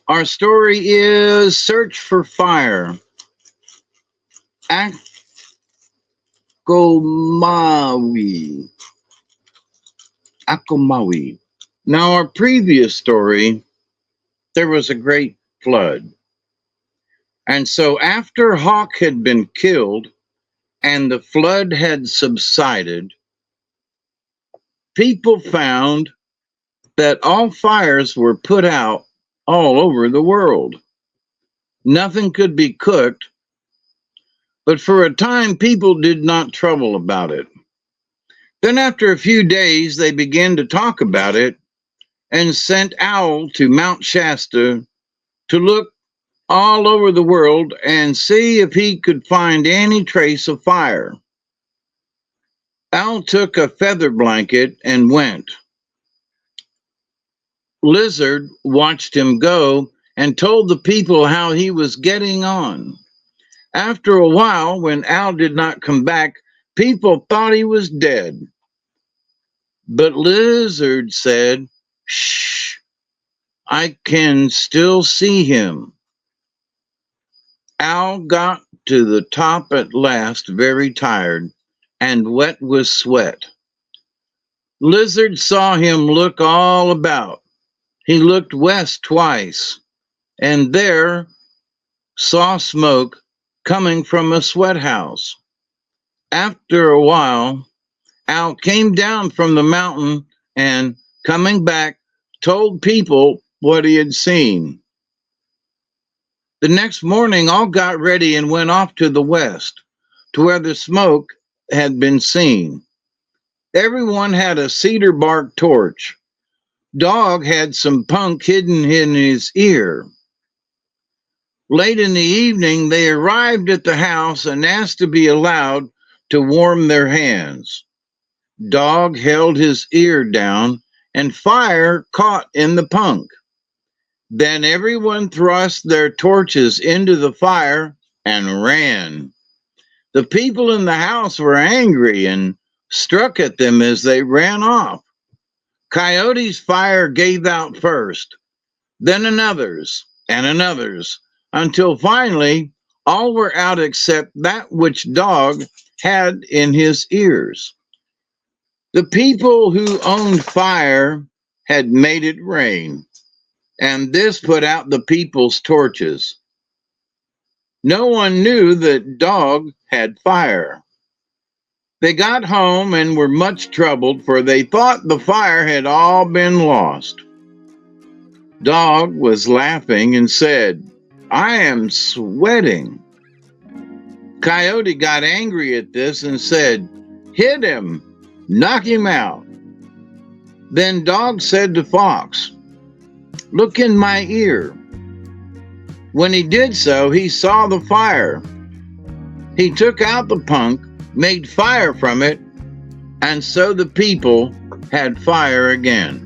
Our story is Search for Fire. Achomawi. Achomawi. Now, our previous story, there was a great flood. And so after Hawk had been killed and the flood had subsided, people found that all fires were put out all over the world. Nothing could be cooked, but for a time people did not trouble about it. Then after a few days they began to talk about it and sent Owl to Mount Shasta to look all over the world and see if he could find any trace of fire. Owl took a feather blanket and went. Lizard watched him go and told the people how he was getting on. After a while, when Owl did not come back, people thought he was dead. But Lizard said, "Shh, I can still see him." Owl got to the top at last, very tired and wet with sweat. Lizard saw him look all about. He looked west twice, and there saw smoke coming from a sweat house. After a while, Owl came down from the mountain and, coming back, told people what he had seen. The next morning, all got ready and went off to the west, to where the smoke had been seen. Everyone had a cedar bark torch. Dog had some punk hidden in his ear. Late in the evening, they arrived at the house and asked to be allowed to warm their hands. Dog held his ear down, and fire caught in the punk. Then everyone thrust their torches into the fire and ran. The people in the house were angry and struck at them as they ran off. Coyote's fire gave out first, then another's and another's, until finally all were out except that which Dog had in his ears. The people who owned fire had made it rain, and this put out the people's torches. No one knew that Dog had fire. They got home and were much troubled, for they thought the fire had all been lost. Dog was laughing and said, "I am sweating." Coyote got angry at this and said, "Hit him, knock him out." Then Dog said to Fox, "Look in my ear." When he did so, he saw the fire. He took out the punk, made fire from it, and so the people had fire again.